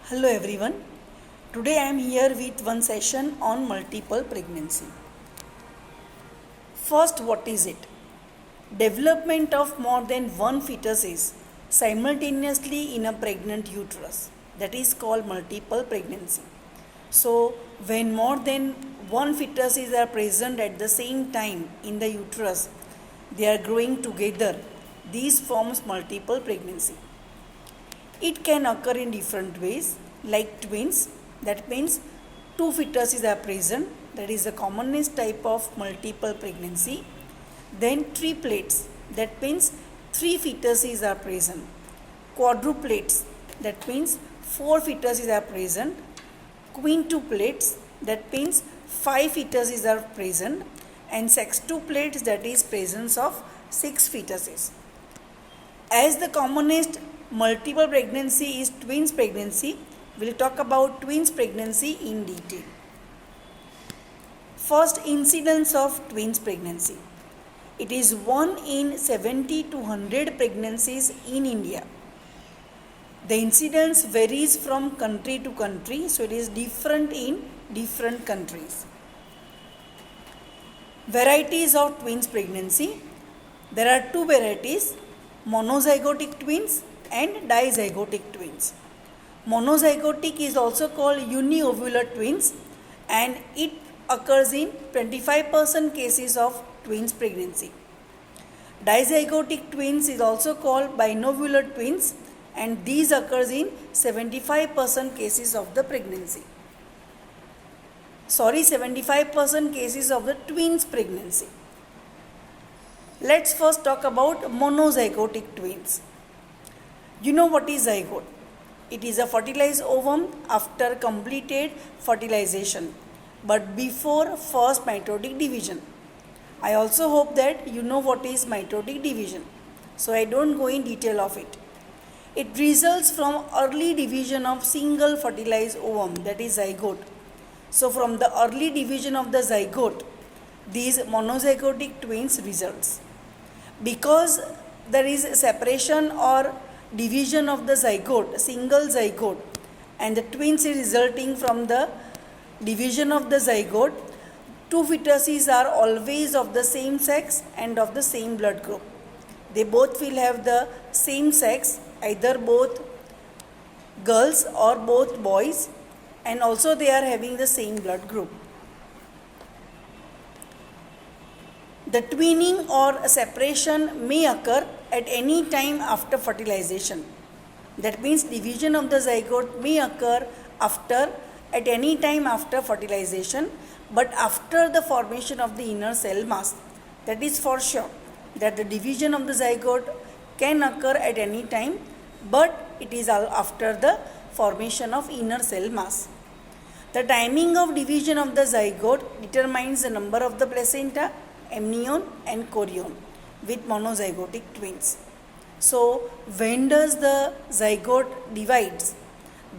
Hello everyone. Today I am here with one session on multiple pregnancy. First, what is it? Development of more than one fetus is simultaneously in a pregnant uterus. That is called multiple pregnancy. So, when more than one fetus is present at the same time in the uterus, they are growing together. These forms multiple pregnancy. It can occur in different ways, like twins, that means two fetuses are present, that is the commonest type of multiple pregnancy. Then triplets, that means three fetuses are present. Quadruplets, that means four fetuses are present. Quintuplets, that means five fetuses are present. And sextuplets, that is presence of six fetuses. As the commonest multiple pregnancy is twins pregnancy, we'll talk about twins pregnancy in detail. First, incidence of twins pregnancy. It is 1 in 70 to 100 pregnancies in India. The incidence varies from country to country, so it is different in different countries. Varieties of twins pregnancy. There are two varieties, monozygotic twins and dizygotic twins. Monozygotic is also called uniovular twins and it occurs in 25% cases of twins pregnancy. Dizygotic twins is also called binovular twins and these occurs in 75% cases of the pregnancy. 75% cases of the twins pregnancy. Let's first talk about monozygotic twins. You know what is zygote? It is a fertilized ovum after completed fertilization, but before first mitotic division. I also hope that you know what is mitotic division, so I don't go in detail of it. It results from early division of single fertilized ovum, that is zygote. So from the early division of the zygote, these monozygotic twins results. Because there is separation or division of the zygote, single zygote, and the twins is resulting from the division of the zygote, two fetuses are always of the same sex and of the same blood group. They both will have the same sex, either both girls or both boys, and also they are having the same blood group. The twinning or separation may occur at any time after fertilization. That means division of the zygote may occur at any time after fertilization, but after the formation of the inner cell mass. That is for sure that the division of the zygote can occur at any time, but it is after the formation of inner cell mass. The timing of division of the zygote determines the number of the placenta, amnion and chorion with monozygotic twins. So when does the zygote divides?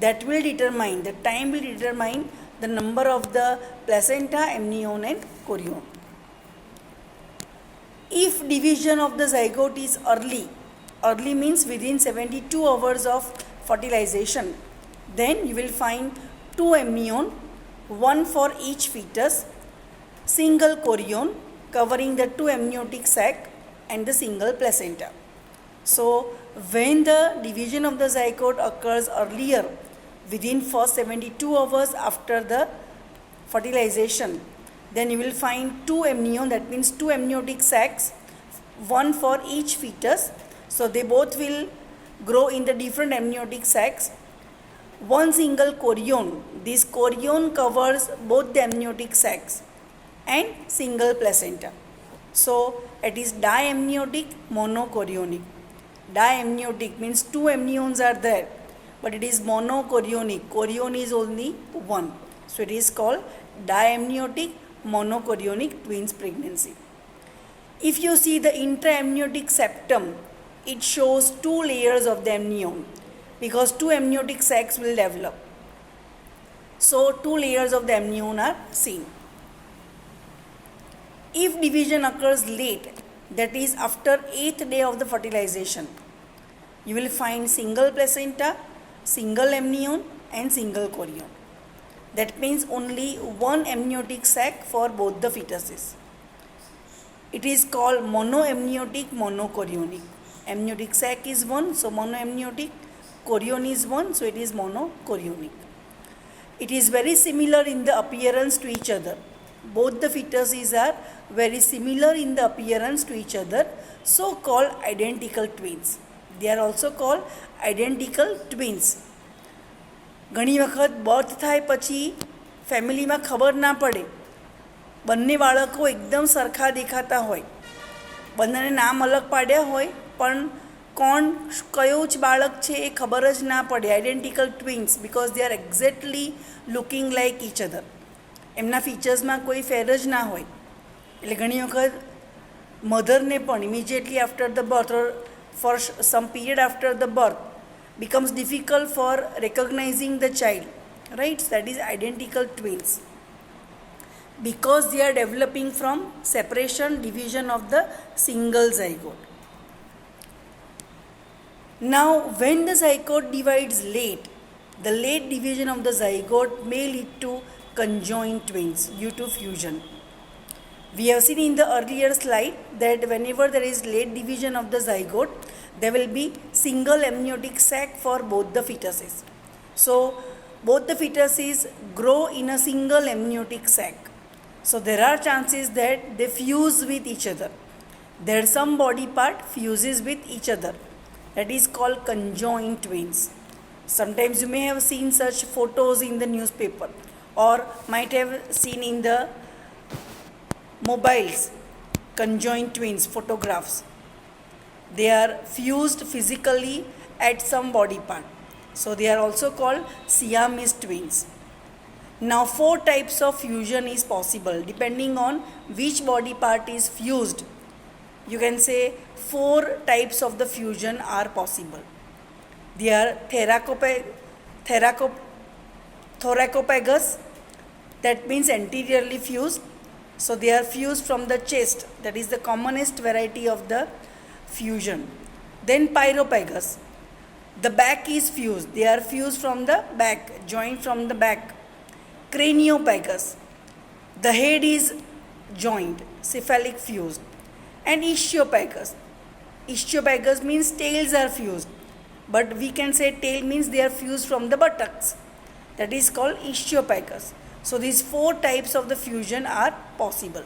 That will determine, the time will determine the number of the placenta, amnion and chorion. If division of the zygote is early means within 72 hours of fertilization, then you will find two amnion, one for each fetus, single chorion covering the two amniotic sac and the single placenta. So when the division of the zygote occurs earlier, within first 72 hours after the fertilization, then you will find two amnion, that means two amniotic sacs, one for each fetus. So they both will grow in the different amniotic sacs. One single chorion, this chorion covers both the amniotic sacs and single placenta. So it is diamniotic monochorionic. Diamniotic means two amnions are there, but it is monochorionic. Chorion is only one. So it is called diamniotic monochorionic twins pregnancy. If you see the intraamniotic septum, it shows two layers of the amnion because two amniotic sacs will develop. So two layers of the amnion are seen. If division occurs late, that is after 8th day of the fertilization, you will find single placenta, single amnion and single chorion. That means only one amniotic sac for both the fetuses. It is called monoamniotic, monochorionic. Amniotic sac is one, so monoamniotic. Chorion is one, so it is monochorionic. It is very similar in the appearance to each other. Both the fetuses are very similar in the appearance to each other, so called identical twins. They are also called identical twins. ઘણી વખત birth થાય પછી ફેમિલીમાં ખબર ના પડે, બંને બાળકો એકદમ સરખા દેખાતા હોય, બંનેને નામ અલગ પાડ્યા હોય, પણ કોણ કયો જ બાળક છે એ ખબર જ ના પડે. Identical twins because they are exactly looking like each other. એમના ફીચર્સમાં કોઈ ફેર જ ના હોય. એટલે ઘણી વખત મધરને પણ immediately after the birth or for some period after the birth becomes difficult for recognizing the child, right? So that is identical twins, because they are developing from separation, division of the single zygote. Now when the zygote divides late, the late division of the zygote may lead to conjoined twins due to fusion. We have seen in the earlier slide that whenever there is late division of the zygote, there will be single amniotic sac for both the fetuses. So both the fetuses grow in a single amniotic sac. So there are chances that they fuse with each other. There some body part fuses with each other. That is called conjoined twins. Sometimes you may have seen such photos in the newspaper or might have seen in the mobiles, conjoined twins photographs. They are fused physically at some body part. So they are also called Siamese twins. Now 4 types of fusion is possible depending on which body part is fused. You can say 4 types of the fusion are possible. They are thoracopagus, that means anteriorly fused. So they are fused from the chest, that is the commonest variety of the fusion. Then pyropagus, the back is fused, they are fused from the back, joined from the back. Craniopagus, the head is joined, cephalic fused. And ichthyopagus means tails are fused, but we can say tail means they are fused from the buttocks, that is called ichthyopagus. So these 4 types of the fusion are possible.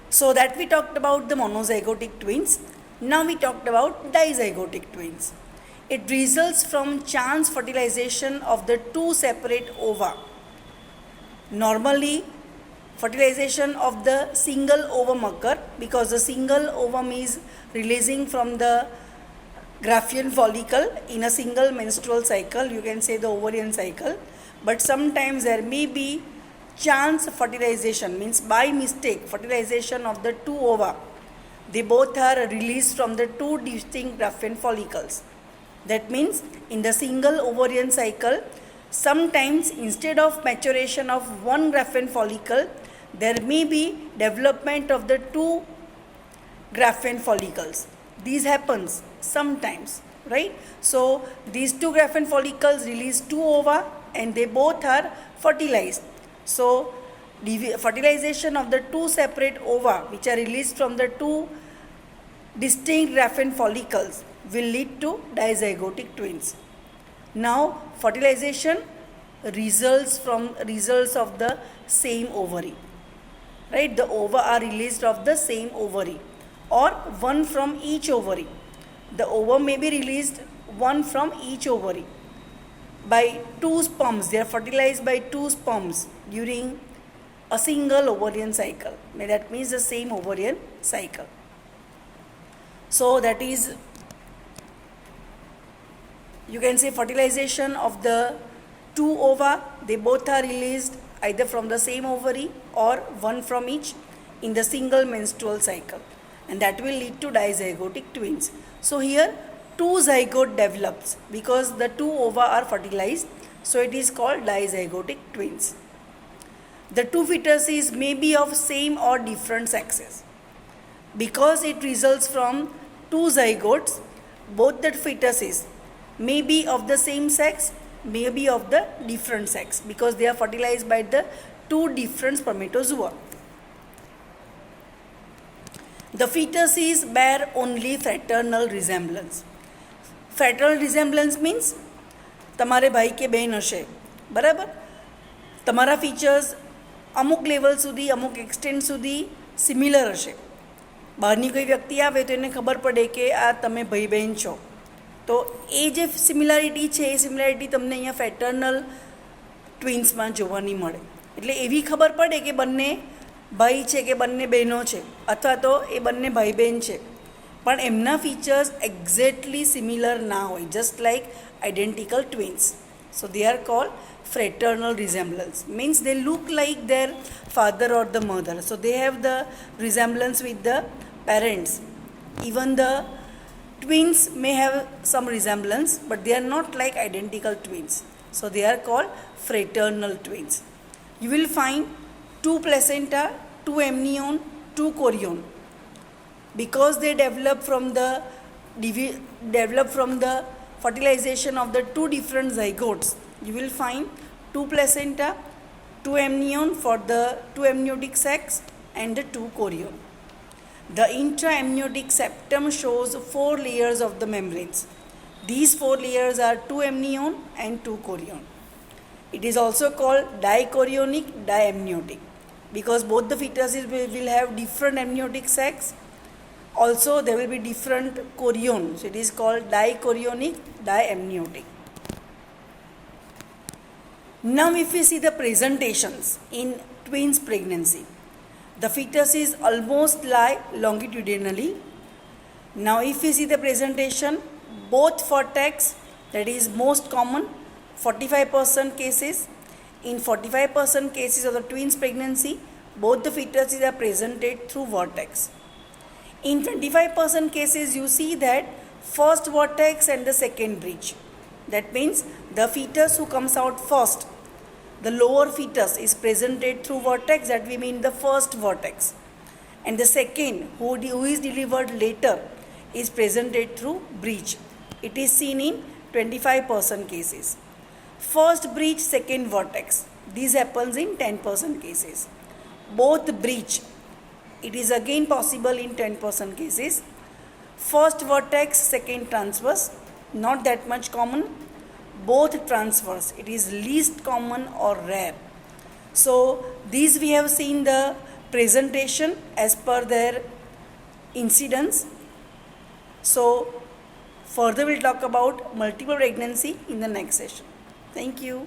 So that we talked about the monozygotic twins. Now we talked about dizygotic twins. It results from chance fertilization of the 2 separate ova. Normally, fertilization of the single ovum occur because the single ovum is releasing from the Graafian follicle in a single menstrual cycle, you can say the ovarian cycle. But sometimes there may be chance fertilization, means by mistake fertilization of the 2 ova. They both are released from the 2 distinct Graafian follicles. That means in the single ovarian cycle, sometimes instead of maturation of 1 Graafian follicle, there may be development of the 2 Graafian follicles. This happens sometimes, right? So these 2 Graafian follicles release 2 ova and they both are fertilized. So fertilization of the 2 separate ova which are released from the 2 distinct Graafian follicles will lead to dizygotic twins. Now fertilization results of the same ovary, right? The ova are released of the same ovary or one from each ovary. The ovum may be released one from each ovary by 2 sperms. They are fertilized by 2 sperms during a single ovarian cycle. That means the same ovarian cycle. So that is, you can say fertilization of the 2 ova, they both are released either from the same ovary or one from each in the single menstrual cycle, and that will lead to dizygotic twins. So here 2 zygote develops because the 2 ova are fertilized, so it is called dizygotic twins. The 2 fetuses may be of same or different sexes. Because it results from 2 zygotes, both the fetuses may be of the same sex, may be of the different sex, because they are fertilized by the two different spermatozoa. The fetuses bear only fraternal resemblance. Fraternal resemblance means તમારે ભાઈ કે બહેન હશે, બરાબર? તમારા features અમુક level સુધી, અમુક એક્સટેન્ટ સુધી સિમિલર હશે. બહારની કોઈ વ્યક્તિ આવે તો એને ખબર પડે કે આ તમે ભાઈ બહેન છો. તો એ જે સિમિલારિટી છે એ સિમિલારિટી તમને અહીંયા ફેટર્નલ ટ્વિન્સમાં જોવા નહીં મળે. એટલે એવી ખબર પડે કે બંને ભાઈ છે કે બંને બહેનો છે, અથવા તો એ બંને ભાઈ બહેન છે, પણ એમના ફીચર્સ એક્ઝેક્ટલી સિમિલર ના હોય, just like identical twins. So they are called fraternal resemblance. Means they look like their father or the mother. So they have the resemblance with the parents. Even the twins may have some resemblance, but they are not like identical twins. So they are called fraternal twins. You will find 2 placenta, 2 amnion, 2 chorion. Because they develop from the fertilization of the 2 different zygotes, you will find 2 placenta, 2 amnion for the 2 amniotic sacs and the 2 chorion. The intra-amniotic septum shows 4 layers of the membranes. These 4 layers are 2 amnion and 2 chorion. It is also called dichorionic diamniotic, because both the fetuses will have different amniotic sacs. Also there will be different chorion, so it is called dichorionic diamniotic. Now if we see the presentations in twins pregnancy, the fetuses almost lie longitudinally. Now if we see the presentation, both vertex, that is most common, 45% cases. In 45% cases of the twins pregnancy, both the fetuses are presented through vertex. In 25% cases, you see that first vertex and the second breech. That means the fetus who comes out first, the lower fetus is presented through vertex, that we mean the first vertex. And the second, who is delivered later, is presented through breech. It is seen in 25% cases. First breech, second vertex. This happens in 10% cases. Both breech, it is again possible in 10% cases. First vertex, second transverse, not that much common. Both transverse, it is least common or rare. So these we have seen the presentation as per their incidence. So further we'll talk about multiple pregnancy in the next session. Thank you.